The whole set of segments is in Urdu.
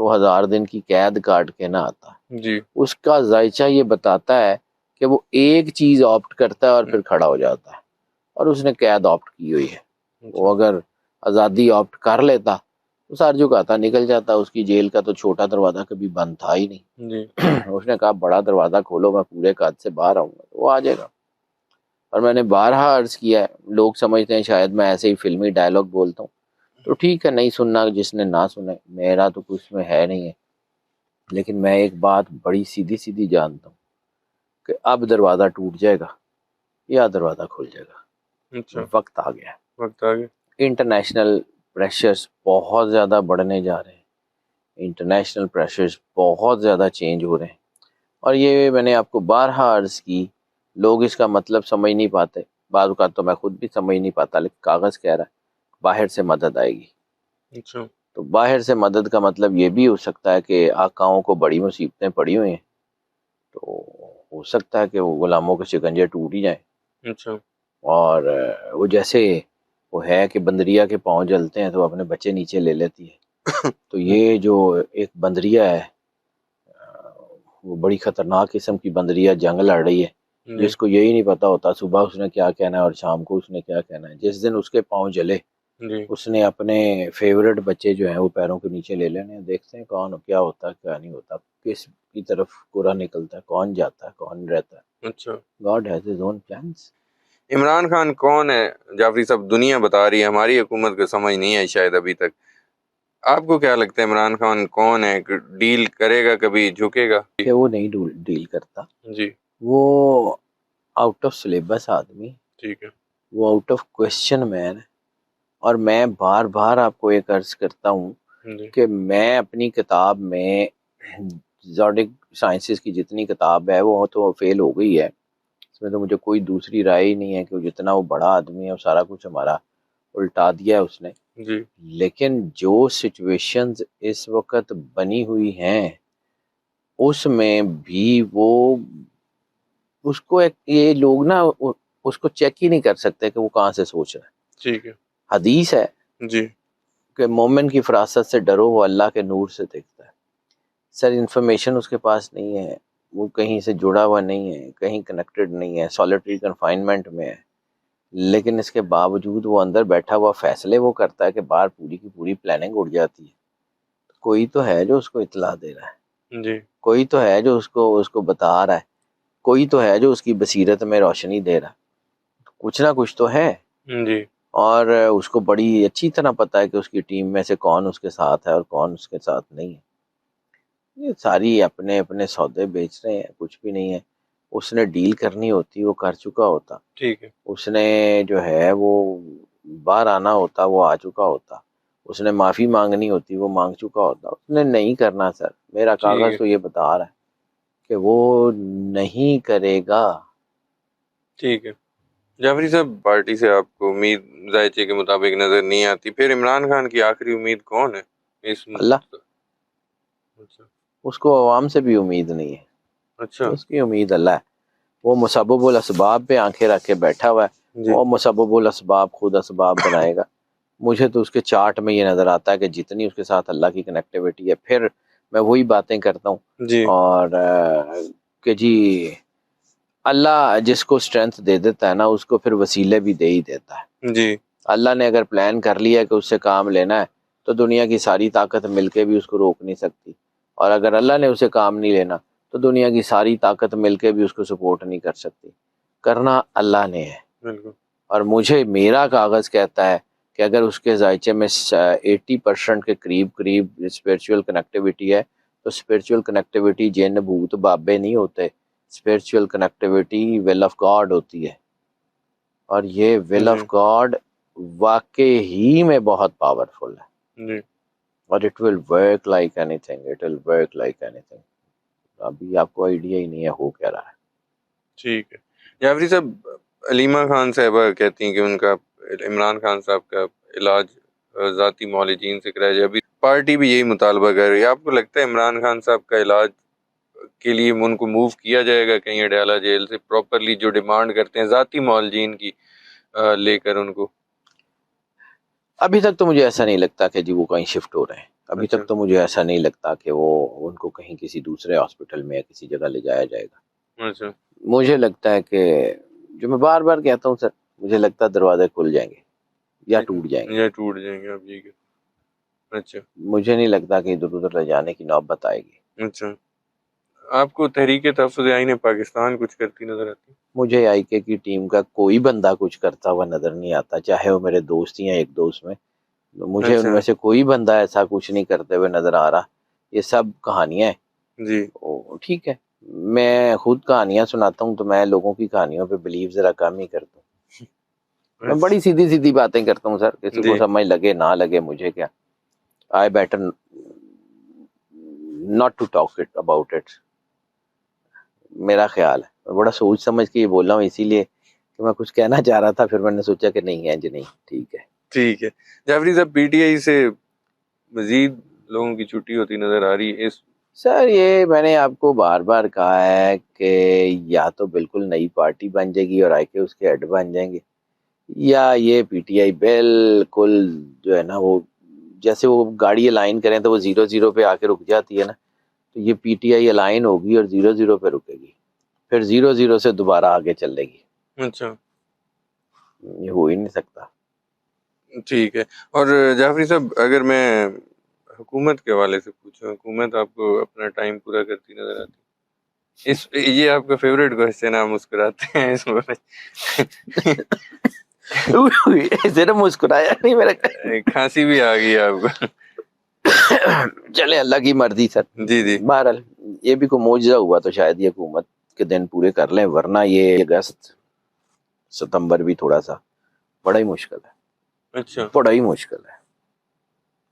تو 1000 دن کی قید کاٹ کے نہ آتا. جی اس کا ذائچہ یہ بتاتا ہے کہ وہ ایک چیز آپٹ کرتا ہے اور پھر کھڑا ہو جاتا ہے, اور اس نے قید آپٹ کی ہوئی ہے. وہ اگر آزادی آپٹ کر لیتا تو سر جھکاتا نکل جاتا. اس کی جیل کا تو چھوٹا دروازہ کبھی بند تھا ہی نہیں. جی اس نے کہا بڑا دروازہ کھولو, میں پورے قد سے باہر آؤں گا, تو وہ آ جائے گا. اور میں نے بارہا عرض کیا ہے, لوگ سمجھتے ہیں شاید میں ایسے ہی فلمی ڈائلاگ بولتا ہوں, تو ٹھیک ہے, نہیں سننا جس نے نہ سنے, میرا تو کچھ میں ہے نہیں ہے. لیکن میں ایک بات بڑی سیدھی جانتا ہوں کہ اب دروازہ ٹوٹ جائے گا یا دروازہ کھل جائے گا. اچھا وقت آ گیا. وقت آ گیا. انٹرنیشنل پریشرز بہت زیادہ بڑھنے جا رہے ہیں, انٹرنیشنل پریشرز بہت زیادہ چینج ہو رہے ہیں. اور یہ میں نے آپ کو بارہا عرض کی, لوگ اس کا مطلب سمجھ نہیں پاتے. بعض اوقات تو میں خود بھی سمجھ نہیں پاتا, لیکن کاغذ کہہ رہا ہے باہر سے مدد آئے گی. اچھا تو باہر سے مدد کا مطلب یہ بھی ہو سکتا ہے کہ آقاؤں کو بڑی مصیبتیں پڑی ہوئی ہیں, تو ہو سکتا ہے کہ وہ غلاموں کے شکنجے ٹوٹ ہی جائیں. اچھا اور وہ جیسے وہ ہے کہ بندریا کے پاؤں جلتے ہیں تو اپنے بچے نیچے لے لیتی ہے. تو یہ جو ایک بندریا ہے, وہ بڑی خطرناک قسم کی بندریا جنگ لڑ رہی ہے, جی جس کو یہی نہیں پتا ہوتا صبح اس نے کیا کہنا ہے اور شام کو اس نے کیا کہنا ہے. جس دن اس کے پاؤں جلے جی اس نے اپنے فیورٹ بچے جو ہیں وہ پیروں کے نیچے لے لینے ہیں. دیکھتے ہیں کون کیا ہوتا ہے کیا نہیں ہوتا, کس کی طرف پورا نکلتا ہے, کون جاتا ہے کون رہتا ہے. اچھا. God has his own plans. Imran Khan کون ہے جعفری صاحب؟ دنیا بتا رہی ہے, ہماری حکومت کو سمجھ نہیں آئی شاید ابھی تک. آپ کو کیا لگتا ہے عمران خان کون ہے؟ ڈیل کرے گا کبھی, جھکے گا؟ کہ وہ نہیں ڈیل کرتا. جی وہ آؤٹ آف سلیبس آدمی, ٹھیک ہے. وہ آؤٹ آف کوشچن مین ہے. اور میں بار بار آپ کو ایک عرض کرتا ہوں جی کہ میں اپنی کتاب میں زوڈک سائنسز کی جتنی کتاب ہے وہ تو فیل ہو گئی ہے. اس میں تو مجھے کوئی دوسری رائے ہی نہیں ہے کہ جتنا وہ بڑا آدمی ہے وہ سارا کچھ ہمارا الٹا دیا ہے اس نے. جی لیکن جو سچویشنز اس وقت بنی ہوئی ہیں اس میں بھی وہ اس کو یہ لوگ نا اس کو چیک ہی نہیں کر سکتے کہ وہ کہاں سے سوچ رہا ہے. ٹھیک ہے. حدیث ہے جی کہ مومن کی فراست سے ڈرو, وہ اللہ کے نور سے دیکھتا ہے. سر انفارمیشن اس کے پاس نہیں ہے, وہ کہیں سے جڑا ہوا نہیں ہے, کہیں کنیکٹڈ نہیں ہے, سولیٹری کنفائنمنٹ میں ہے. لیکن اس کے باوجود وہ اندر بیٹھا ہوا فیصلے وہ کرتا ہے کہ باہر پوری کی پوری پلاننگ اڑ جاتی ہے. کوئی تو ہے جو اس کو اطلاع دے رہا ہے, جی کوئی تو ہے جو اس کو بتا رہا ہے, کوئی تو ہے جو اس کی بصیرت میں روشنی دے رہا ہے. کچھ نہ کچھ تو ہے. جی اور اس کو بڑی اچھی طرح پتہ ہے کہ اس کی ٹیم میں سے کون اس کے ساتھ ہے اور کون اس کے ساتھ نہیں ہے. یہ ساری اپنے اپنے سودے بیچ رہے ہیں, کچھ بھی نہیں ہے. اس نے ڈیل کرنی ہوتی وہ کر چکا ہوتا. ٹھیک ہے. اس نے جو ہے وہ باہر آنا ہوتا وہ آ چکا ہوتا. اس نے معافی مانگنی ہوتی وہ مانگ چکا ہوتا. اس نے نہیں کرنا. سر میرا ٹھیک کاغذ ہے. تو یہ بتا رہا ہے کہ وہ نہیں کرے گا. ٹھیک ہے. جعفری صاحب پارٹی سے آپ کو امید ذائچے کے مطابق نظر نہیں آتی, پھر عمران خان کی آخری امید کون ہے اس اللہ. اچھا اس کو عوام سے بھی امید نہیں ہے, اچھا اس کی امید اللہ ہے. وہ مسبب الاسباب پہ آنکھیں رکھ کے بیٹھا ہوا ہے. جی وہ مسبب الاسباب خود اسباب بنائے گا. مجھے تو اس کے چارٹ میں یہ نظر آتا ہے کہ جتنی اس کے ساتھ اللہ کی کنیکٹیوٹی ہے, پھر میں وہی باتیں کرتا ہوں. جی اور کہ جی اللہ جس کو اسٹرینتھ دے دیتا ہے نا اس کو پھر وسیلے بھی دے ہی دیتا ہے. جی اللہ نے اگر پلان کر لیا کہ اس سے کام لینا ہے تو دنیا کی ساری طاقت مل کے بھی اس کو روک نہیں سکتی. اور اگر اللہ نے اسے کام نہیں لینا تو دنیا کی ساری طاقت مل کے بھی اس کو سپورٹ نہیں کر سکتی. کرنا اللہ نے ہے. بالکل. اور مجھے میرا کاغذ کہتا ہے کہ اگر اس کے ذائچے میں 80% کے قریب اسپرچول کنیکٹیوٹی ہے تو اسپرچول کنیکٹیوٹی جن بھوت بابے نہیں ہوتے, spiritual connectivity will of God ہوتی ہے. اور یہ ول آف جی گاڈ واقعی ہی میں بہت پاورفل ہے. جی اور it will work like any thing, it will work like any thing. ابھی آپ کو آئیڈیا ہی نہیں ہے ہو کیا رہا ہے. ٹھیک ہے. جعفری صاحب علیمہ خان صاحبہ کہتی ہیں کہ ان کا عمران خان صاحب کا علاج ذاتی معالجین سے کرایا جائے. ابھی پارٹی بھی یہی مطالبہ کر رہی ہے. آپ کو لگتا ہے عمران خان صاحب کا علاج کے لیے ان کو موو کیا جائے گا کہیں اڈیالہ جیل سے پراپرلی, جو ڈیمانڈ کرتے ہیں ذاتی معالجین کی لے کر ان کو؟ ابھی تک تو مجھے ایسا نہیں لگتا کہ جی وہ کہیں شفٹ ہو رہے ہیں. ابھی اچھا تک تو مجھے ایسا نہیں لگتا کہ وہ ان کو کہیں کسی دوسرے ہاسپٹل میں یا کسی جگہ لے جایا جائے گا. اچھا مجھے لگتا ہے کہ جو میں بار بار کہتا ہوں سر, مجھے لگتا ہے دروازے کھل جائیں گے یا ٹوٹ جائیں گے. یا ٹوٹ جائیں گے آپ جی کے. اچھا مجھے نہیں لگتا کہ ادھر ادھر لے جانے کی نوبت آئے گی. اچھا. آپ کو تحریک تحفظ آئین پاکستان کچھ کرتی نظر آتی؟ مجھے آئی کے کی ٹیم کا کوئی بندہ کچھ کرتا ہوا نظر نہیں آتا, چاہے وہ میرے دوست ہیں ایک دوست میں. مجھے ان اچھا میں سے کوئی بندہ ایسا کچھ نہیں کرتے ہوئے نظر آ رہا. یہ سب کہانیاں ہیں. جی ٹھیک ہے, میں خود کہانیاں سناتا ہوں تو میں لوگوں کی کہانیوں پہ بلیو ذرا کم ہی کرتا ہوں. میں بڑی سیدھی سیدھی باتیں کرتا ہوں سر, کسی کو جی سمجھ لگے نہ لگے مجھے کیا. I better not talk it about it اٹ. میرا خیال ہے, میں بڑا سوچ سمجھ کے یہ بول رہا ہوں, اسی لیے کہ میں کچھ کہنا چاہ رہا تھا, پھر میں نے سوچا کہ نہیں ہے جی نہیں ٹھیک ہے. ٹھیک ہے. جعفری صاحب پی ٹی آئی سے مزید لوگوں کی چھٹی ہوتی نظر آ رہی ہے اس سر یہ میں نے آپ کو بار بار کہا ہے کہ یا تو بالکل نئی پارٹی بن جائے گی اور آئی کے اس کے ہیڈ بن جائیں گے, یا یہ پی ٹی آئی بالکل جو ہے نا وہ جیسے وہ گاڑی الائن کریں تو وہ 0-0 پہ آ کے رک جاتی ہے نا, تو یہ پی ٹی آئی الائن ہوگی اور 0-0 پہ رکے گی, پھر 0-0 سے دوبارہ آگے چلے گی. اچھا یہ ہو ہی نہیں سکتا. ٹھیک ہے. اور جعفری صاحب اگر میں حکومت کے حوالے سے پوچھوں, حکومت آپ کو اپنا ٹائم پورا کرتی نظر آتی؟ اس یہ آپ کا فیوریٹ کوشچن ہے, آپ مسکراتے ہیں اس میں. صرف مسکرایا نہیں میرا, کھانسی بھی آ گئی آپ کو. چلے اللہ کی مرضی سر. جی جی بہرحال یہ بھی کوئی معجزہ ہوا تو شاید یہ حکومت کے دن پورے کر لیں, ورنہ یہ اگست ستمبر بھی تھوڑا سا بڑا ہی مشکل ہے. اچھا بڑا ہی مشکل ہے,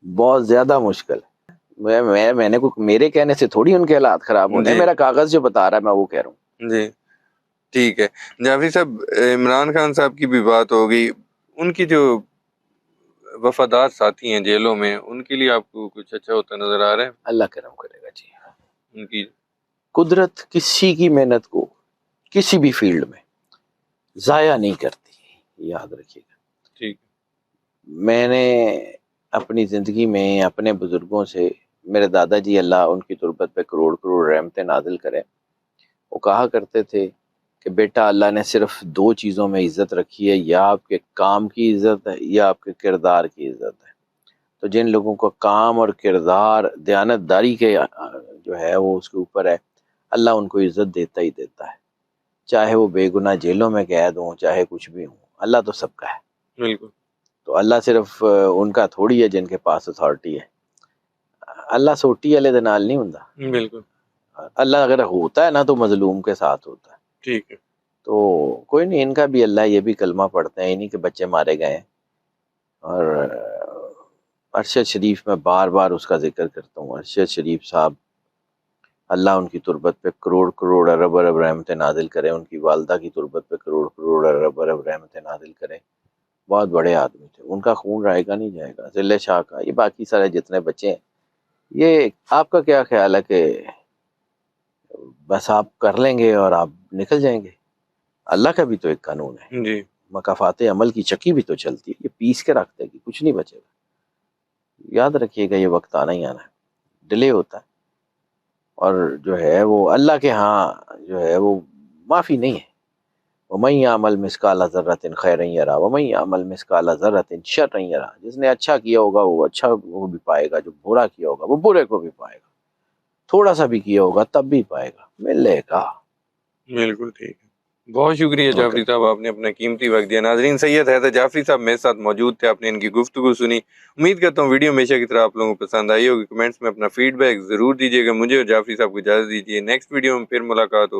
بہت زیادہ مشکل ہے. میں نے میرے کہنے سے تھوڑی ان کے حالات خراب ہونے ہیں, جی میرا کاغذ جو بتا رہا ہے میں وہ کہہ رہا ہوں. جی ٹھیک ہے. جعفری صاحب عمران خان صاحب کی بھی بات ہو گئی, ان کی جو وفادار ساتھی ہیں جیلوں میں, ان کے لیے آپ کو کچھ اچھا ہوتا نظر آ رہا ہے؟ اللہ کرم کرے گا جی. ان کی قدرت کسی کی محنت کو کسی بھی فیلڈ میں ضائع نہیں کرتی, یاد رکھیے گا. ٹھیک میں نے اپنی زندگی میں اپنے بزرگوں سے, میرے دادا جی اللہ ان کی تربت پہ کروڑ کروڑ رحمتیں نازل کرے, وہ کہا کرتے تھے کہ بیٹا اللہ نے صرف 2 چیزوں میں عزت رکھی ہے, یا آپ کے کام کی عزت ہے یا آپ کے کردار کی عزت ہے. تو جن لوگوں کا کام اور کردار دیانتداری کے جو ہے وہ اس کے اوپر ہے, اللہ ان کو عزت دیتا ہی دیتا ہے, چاہے وہ بے گناہ جیلوں میں قید ہوں, چاہے کچھ بھی ہوں, اللہ تو سب کا ہے. بالکل. تو اللہ صرف ان کا تھوڑی ہے جن کے پاس اتھارٹی ہے. اللہ سوٹی والے دے نال نہیں ہوندا. بالکل اللہ اگر ہوتا ہے نا تو مظلوم کے ساتھ ہوتا ہے. ٹھیک ہے. تو کوئی نہیں, ان کا بھی اللہ یہ بھی کلمہ پڑھتے ہیں, انہیں کے بچے مارے گئے ہیں. اور ارشد شریف میں بار بار اس کا ذکر کرتا ہوں, ارشد شریف صاحب اللہ ان کی تربت پہ کروڑ کروڑ ارب ارب رحمتیں نازل کرے, ان کی والدہ کی تربت پہ کروڑ کروڑ ارب ارب رحمتیں نازل کرے. بہت بڑے آدمی تھے, ان کا خون رہے گا نہیں جائے گا. ذلِ شاہ کا, یہ باقی سارے جتنے بچے ہیں, یہ آپ کا کیا خیال ہے کہ بس آپ کر لیں گے اور آپ نکل جائیں گے؟ اللہ کا بھی تو ایک قانون ہے, جی مکافات عمل کی چکی بھی تو چلتی ہے, یہ پیس کے رکھ دے گی, کچھ نہیں بچے گا. یاد رکھیے گا یہ وقت آنا ہی آنا ہے, ڈیلے ہوتا ہے, اور جو ہے وہ اللہ کے ہاں جو ہے وہ معافی نہیں ہے. وَمَن يَعْمَلْ مِثْقَالَ ذَرَّةٍ خَيْرًا يَرَهُ وَمَن يَعْمَلْ مِثْقَالَ ذَرَّةٍ شَرًّا يَرَهُ. جس نے اچھا کیا ہوگا وہ اچھا وہ بھی پائے گا, جو برا کیا ہوگا وہ برے کو بھی پائے گا. تھوڑا سا بھی کیا ہوگا تب بھی پائے گا, ملے گا. بالکل ٹھیک ہے. بہت شکریہ جعفری صاحب, آپ نے اپنا قیمتی وقت دیا. ناظرین, سید حیدر جعفری صاحب میرے ساتھ موجود تھے, آپ نے ان کی گفتگو سنی. امید کرتا ہوں ویڈیو ہمیشہ کی طرح آپ لوگوں کو پسند آئی ہوگی. کمنٹس میں اپنا فیڈ بیک ضرور دیجیے گا. مجھے اور جعفری صاحب کو اجازت دیجیے, نیکسٹ ویڈیو میں پھر ملاقات ہوگی.